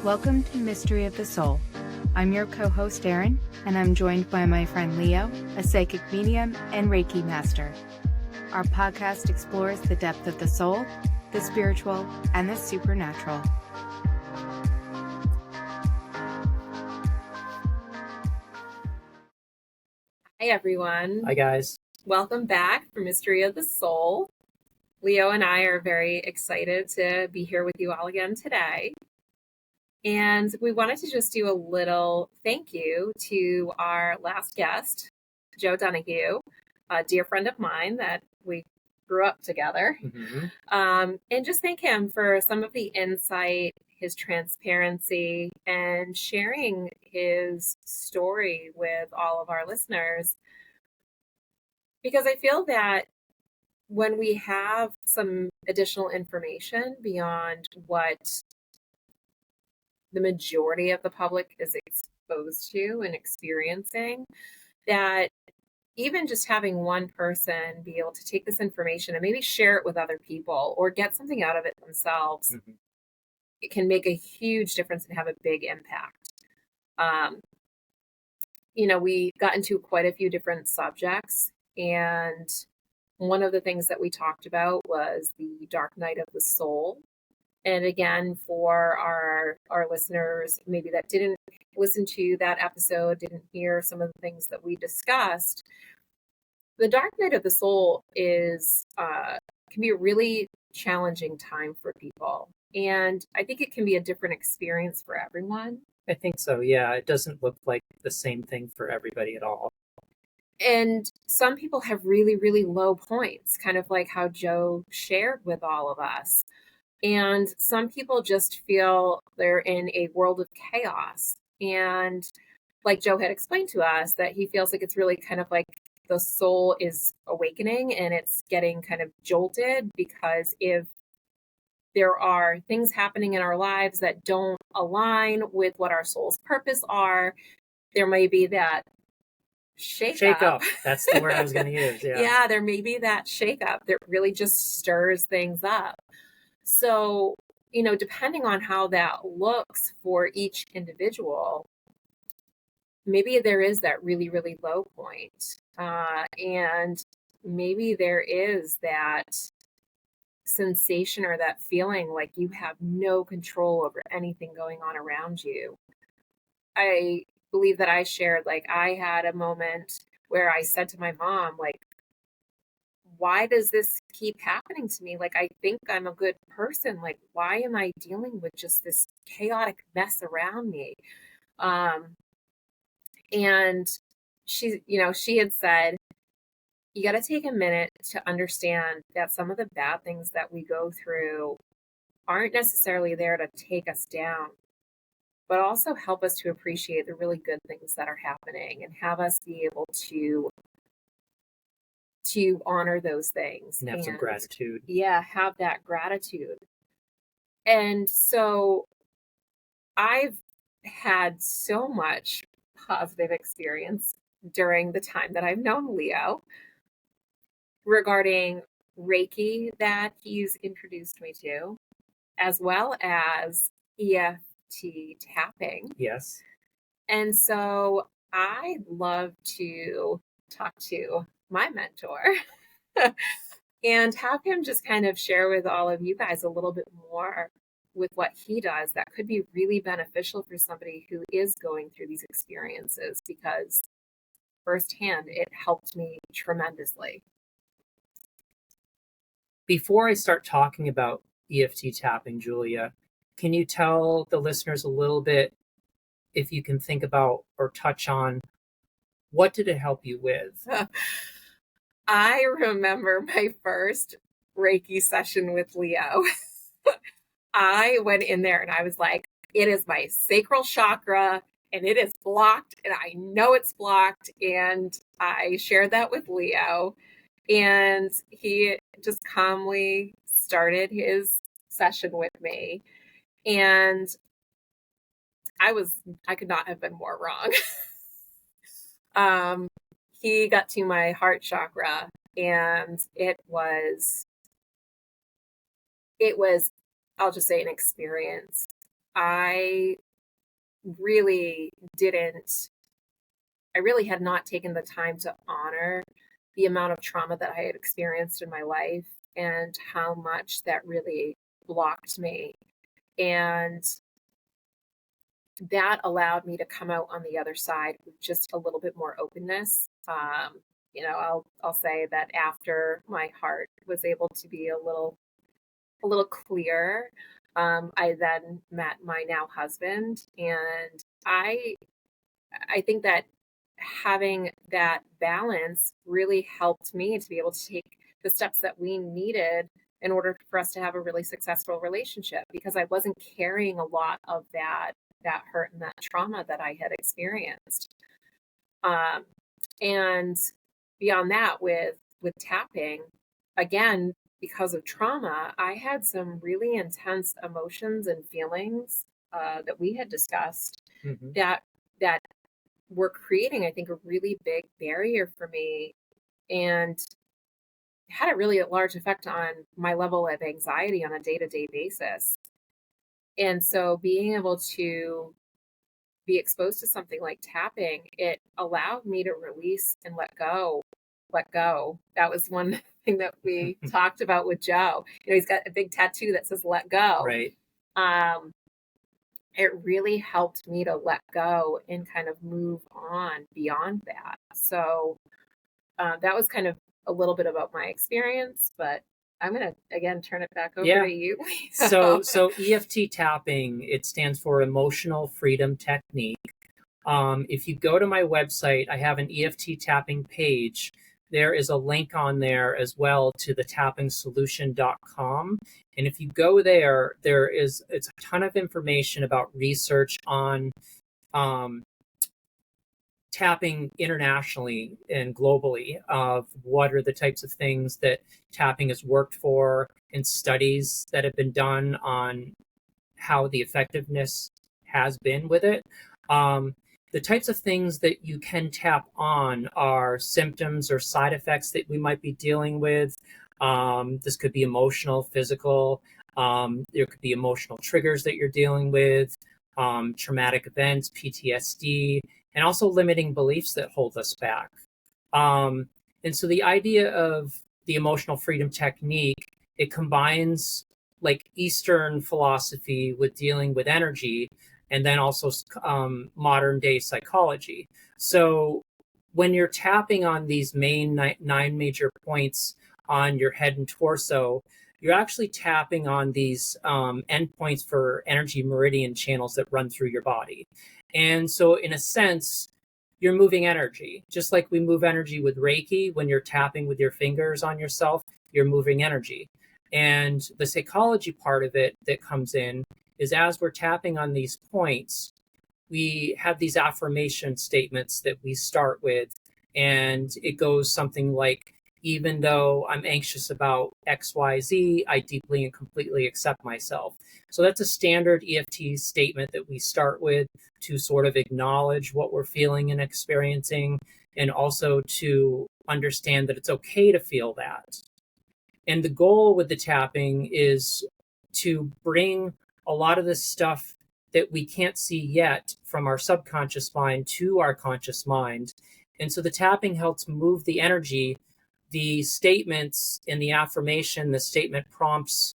Welcome to Mystery of the Soul. I'm your co-host Erin, and I'm joined by my friend Leo, a psychic medium and Reiki master. Our podcast explores the depth of the soul, the spiritual, and the supernatural. Hi everyone. Hi guys. Welcome back for Mystery of the Soul. Leo and I are very excited to be here with you all again today. And we wanted to just do a little thank you to our last guest, Joe Donahue, a dear friend of mine that we grew up together. And just thank him for some of the insight, his transparency, and sharing his story with all of our listeners. Because I feel that when we have some additional information beyond what the majority of the public is exposed to and experiencing, that even just having one person be able to take this information and maybe share it with other people or get something out of it themselves, it can make a huge difference and have a big impact. We got into quite a few different subjects, and one of the things that we talked about was the dark night of the soul. And again, for our listeners, maybe that didn't listen to that episode, didn't hear some of the things that we discussed, the dark night of the soul can be a really challenging time for people. And I think it can be a different experience for everyone. I think so, yeah. It doesn't look like the same thing for everybody at all. And some people have really, really low points, kind of like how Joe shared with all of us. And some people just feel they're in a world of chaos. And like Joe had explained to us, that he feels like it's really kind of like the soul is awakening and it's getting kind of jolted, because if there are things happening in our lives that don't align with what our soul's purpose are, there may be that shake up. That's the word I was going to use. Yeah, there may be that shake up that really just stirs things up. So, depending on how that looks for each individual, maybe there is that really, really low point. And maybe there is that sensation or that feeling like you have no control over anything going on around you. I believe that I shared, like, I had a moment where I said to my mom, like, why does this keep happening to me? Like, I think I'm a good person. Like, why am I dealing with just this chaotic mess around me? And she had said, you got to take a minute to understand that some of the bad things that we go through aren't necessarily there to take us down, but also help us to appreciate the really good things that are happening and have us be able to honor those things. And have some gratitude. Yeah, have that gratitude. And so I've had so much positive experience during the time that I've known Leo regarding Reiki that he's introduced me to, as well as EFT tapping. Yes. And so I love to talk to my mentor and have him just kind of share with all of you guys a little bit more with what he does that could be really beneficial for somebody who is going through these experiences, because firsthand, it helped me tremendously. Before I start talking about EFT tapping, Julia, can you tell the listeners a little bit, if you can think about or touch on, what did it help you with? I remember my first Reiki session with Leo. I went in there and I was like, it is my sacral chakra and it is blocked and I know it's blocked. And I shared that with Leo, and he just calmly started his session with me. And I could not have been more wrong. He got to my heart chakra, and it was, I'll just say, an experience I really had not taken the time to honor the amount of trauma that I had experienced in my life and how much that really blocked me. And that allowed me to come out on the other side with just a little bit more openness. I'll say that after my heart was able to be a little clearer, I then met my now husband, and I think that having that balance really helped me to be able to take the steps that we needed in order for us to have a really successful relationship, because I wasn't carrying a lot of that hurt and that trauma that I had experienced. And beyond that, with tapping, again, because of trauma, I had some really intense emotions and feelings that we had discussed Mm-hmm. that were creating, I think, a really big barrier for me, and had a really large effect on my level of anxiety on a day-to-day basis. And so being able to be exposed to something like tapping, it allowed me to release and let go. That was one thing that we talked about with Joe. He's got a big tattoo that says "let go." Right. It really helped me to let go and kind of move on beyond that. So that was kind of a little bit about my experience, but I'm going to, again, turn it back over to you. So EFT tapping, it stands for Emotional Freedom Technique. If you go to my website, I have an EFT tapping page. There is a link on there as well to the tappingsolution.com. And if you go there, it's a ton of information about research on tapping internationally and globally, of what are the types of things that tapping has worked for, and studies that have been done on how the effectiveness has been with it. The types of things that you can tap on are symptoms or side effects that we might be dealing with. This could be emotional, physical. There could be emotional triggers that you're dealing with, traumatic events, PTSD, and also limiting beliefs that hold us back. And so the idea of the emotional freedom technique, it combines like Eastern philosophy with dealing with energy, and then also modern day psychology. So when you're tapping on these main nine major points on your head and torso, you're actually tapping on these endpoints for energy meridian channels that run through your body. And so in a sense, you're moving energy. Just like we move energy with Reiki, when you're tapping with your fingers on yourself, you're moving energy. And the psychology part of it that comes in is, as we're tapping on these points, we have these affirmation statements that we start with. And it goes something like, even though I'm anxious about XYZ, I deeply and completely accept myself. So that's a standard EFT statement that we start with to sort of acknowledge what we're feeling and experiencing, and also to understand that it's okay to feel that. And the goal with the tapping is to bring a lot of this stuff that we can't see yet from our subconscious mind to our conscious mind. And so the tapping helps move the energy. The statements and the affirmation, the statement prompts,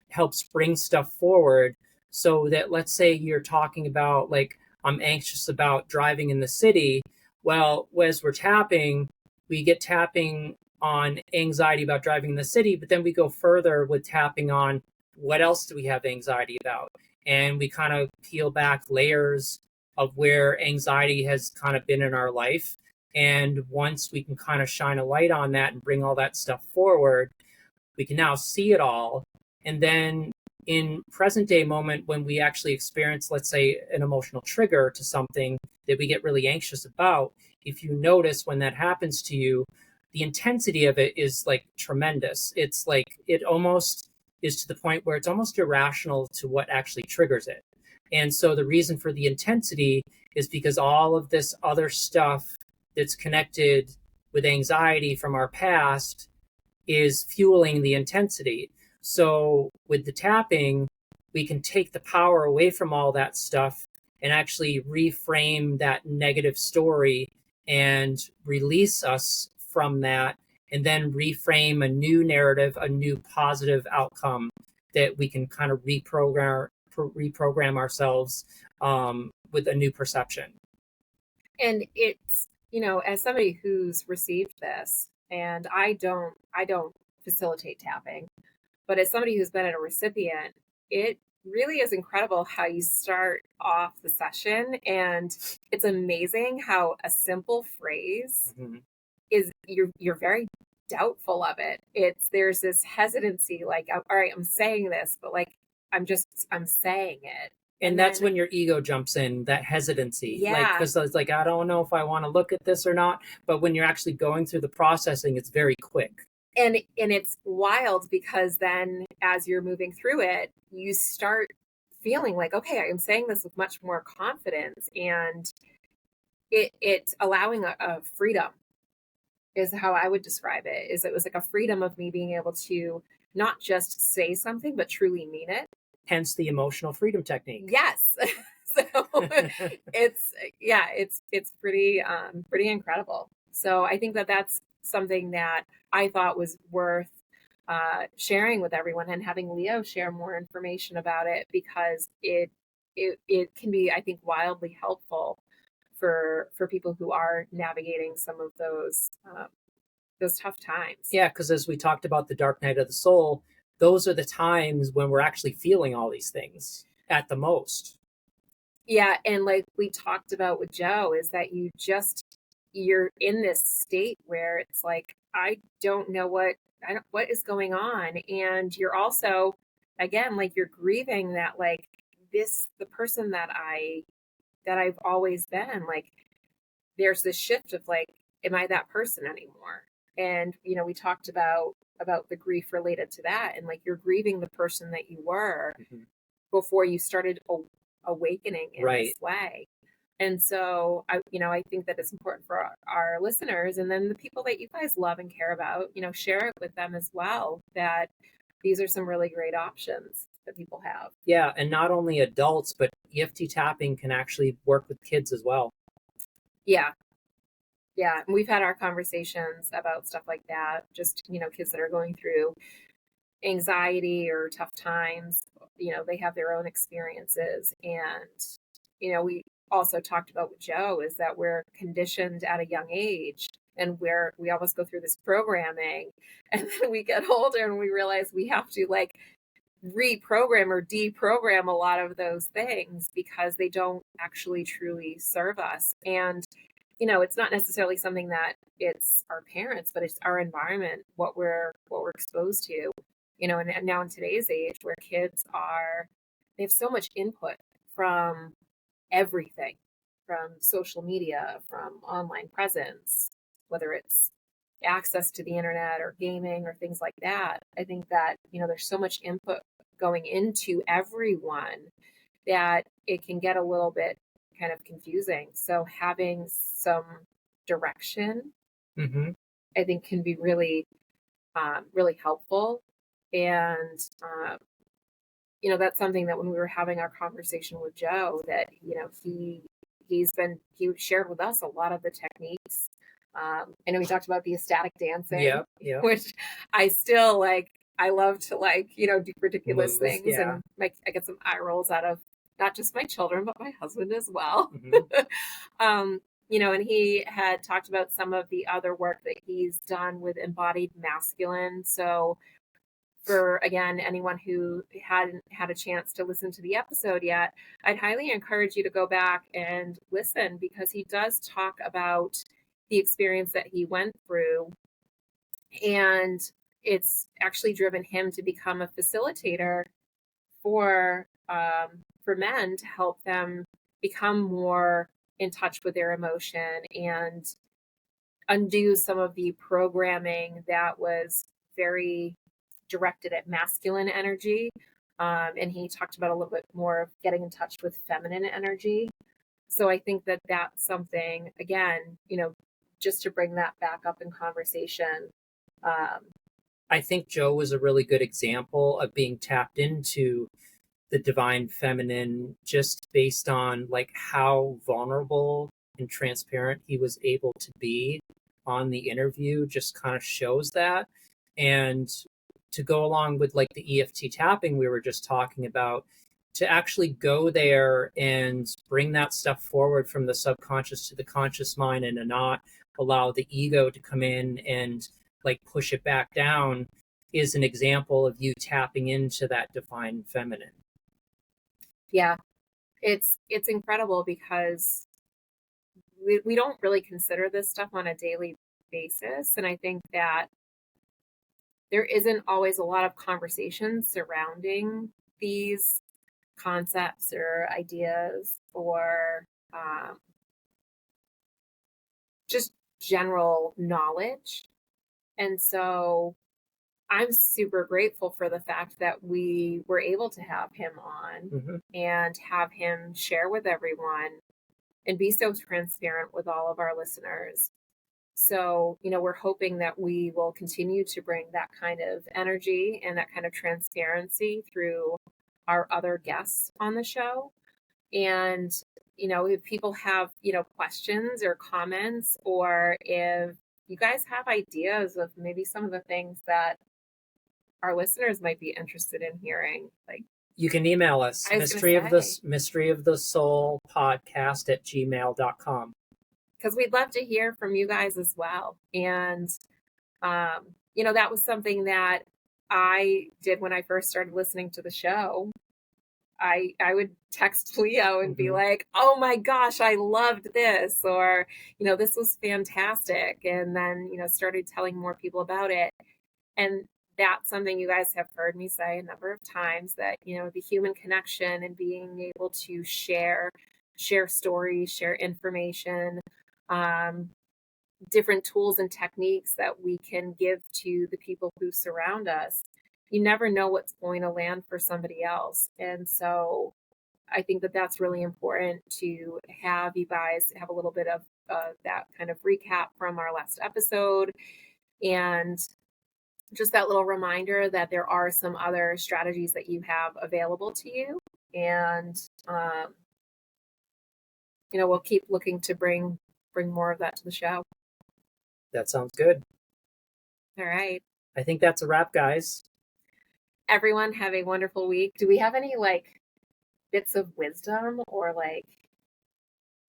helps bring stuff forward, so that, let's say you're talking about, like, I'm anxious about driving in the city. Well, as we're tapping, we get tapping on anxiety about driving in the city, but then we go further with tapping on what else do we have anxiety about? And we kind of peel back layers of where anxiety has kind of been in our life. And once we can kind of shine a light on that and bring all that stuff forward, we can now see it all. And then in present day moment, when we actually experience, let's say, an emotional trigger to something that we get really anxious about, if you notice when that happens to you, the intensity of it is like tremendous. It's like, it almost is to the point where it's almost irrational to what actually triggers it. And so the reason for the intensity is because all of this other stuff that's connected with anxiety from our past is fueling the intensity. So with the tapping, we can take the power away from all that stuff and actually reframe that negative story and release us from that, and then reframe a new narrative, a new positive outcome that we can kind of reprogram ourselves with a new perception. And it's, as somebody who's received this, and I don't facilitate tapping, but as somebody who's been a recipient, it really is incredible how you start off the session, and it's amazing how a simple phrase is you're very doubtful of it. There's this hesitancy, like, all right, I'm saying this, but like I'm saying it. And that's when your ego jumps in, that hesitancy. Yeah. Like, because it's like, I don't know if I want to look at this or not. But when you're actually going through the processing, it's very quick. And it's wild, because then as you're moving through it, you start feeling like, okay, I'm saying this with much more confidence, and it's allowing a freedom is how I would describe it. It was like a freedom of me being able to not just say something, but truly mean it. Hence the emotional freedom technique. Yes. So it's pretty incredible. So I think that's something that I thought was worth sharing with everyone, and having Leo share more information about it, because it can be, I think, wildly helpful for people who are navigating some of those tough times. Yeah, because as we talked about the dark night of the soul, those are the times when we're actually feeling all these things at the most. Yeah, and like we talked about with Joe, is that you're in this state where it's like, I don't know what is going on, and you're also, again, like, you're grieving that, like, the person that I've always been, like, there's this shift of like, am I that person anymore? And we talked about the grief related to that, and like, you're grieving the person that you were before you started awakening in this way. And so I think that it's important for our listeners, and then the people that you guys love and care about, share it with them as well, that these are some really great options that people have. Yeah, and not only adults, but EFT tapping can actually work with kids as well. Yeah. Yeah. And we've had our conversations about stuff like that. Just, kids that are going through anxiety or tough times, they have their own experiences. And, we also talked about with Joe, is that we're conditioned at a young age, and we always go through this programming, and then we get older and we realize we have to like reprogram or deprogram a lot of those things, because they don't actually truly serve us. And it's not necessarily something that it's our parents, but it's our environment, what we're exposed to, and now in today's age, where kids they have so much input from everything, from social media, from online presence, whether it's access to the internet or gaming or things like that. I think that, there's so much input going into everyone that it can get a little bit kind of confusing. So having some direction, I think, can be really, really helpful. And, that's something that when we were having our conversation with Joe, that, he shared with us a lot of the techniques. I know we talked about the ecstatic dancing, which I still like. I love to do ridiculous things, and I get some eye rolls out of not just my children, but my husband as well. And he had talked about some of the other work that he's done with embodied masculine. So for, again, anyone who hadn't had a chance to listen to the episode yet, I'd highly encourage you to go back and listen, because he does talk about the experience that he went through, and it's actually driven him to become a facilitator for men, to help them become more in touch with their emotion and undo some of the programming that was very directed at masculine energy. And he talked about a little bit more of getting in touch with feminine energy. So I think that that's something, again, just to bring that back up in conversation. I think Joe was a really good example of being tapped into the divine feminine just based on like how vulnerable and transparent he was able to be on the interview just kind of shows that. And to go along with like the EFT tapping we were just talking about, to actually go there and bring that stuff forward from the subconscious to the conscious mind and to not allow the ego to come in and like push it back down is an example of you tapping into that divine feminine. Yeah, it's incredible because we don't really consider this stuff on a daily basis. And I think that there isn't always a lot of conversation surrounding these concepts or ideas or just general knowledge. And so I'm super grateful for the fact that we were able to have him on and have him share with everyone and be so transparent with all of our listeners. So, we're hoping that we will continue to bring that kind of energy and that kind of transparency through our other guests on the show. And, if people have, questions or comments, or if you guys have ideas of maybe some of the things that our listeners might be interested in hearing, like, you can email us mystery of the soul podcast at gmail.com, because we'd love to hear from you guys as well. And that was something that I did when I first started listening to the show. I would text Leo and be like, oh my gosh, I loved this, or this was fantastic, and then started telling more people about it. And that's something you guys have heard me say a number of times, that, the human connection and being able to share stories, share information, different tools and techniques that we can give to the people who surround us. You never know what's going to land for somebody else. And so I think that that's really important to have you guys have a little bit of that kind of recap from our last episode, and just that little reminder that there are some other strategies that you have available to you. And, we'll keep looking to bring more of that to the show. That sounds good. All right. I think that's a wrap, guys. Everyone have a wonderful week. Do we have any bits of wisdom or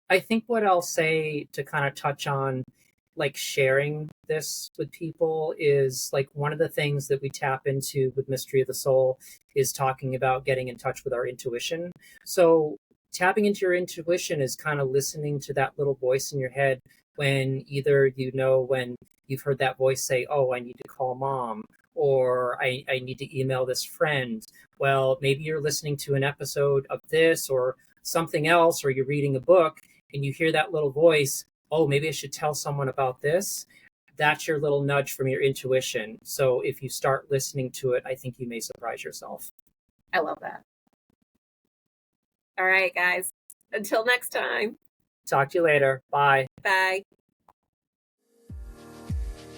I think what I'll say to kind of touch on sharing this with people is one of the things that we tap into with Mystery of the Soul is talking about getting in touch with our intuition. So tapping into your intuition is kind of listening to that little voice in your head when either when you've heard that voice say, oh, I need to call mom, or I need to email this friend. Well, maybe you're listening to an episode of this or something else, or you're reading a book and you hear that little voice, oh, maybe I should tell someone about this. That's your little nudge from your intuition. So if you start listening to it, I think you may surprise yourself. I love that. All right, guys. Until next time. Talk to you later. Bye. Bye.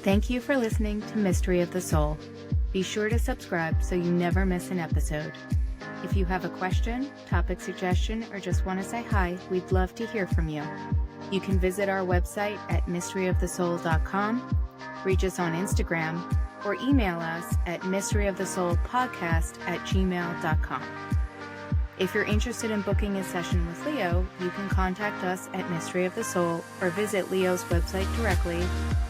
Thank you for listening to Mystery of the Soul. Be sure to subscribe so you never miss an episode. If you have a question, topic suggestion, or just want to say hi, we'd love to hear from you. You can visit our website at mysteryofthesoul.com, reach us on Instagram, or email us at mysteryofthesoulpodcast@gmail.com. If you're interested in booking a session with Leo, you can contact us at Mystery of the Soul or visit Leo's website directly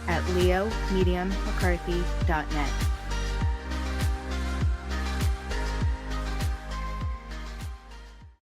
at leomediummccarthy.net.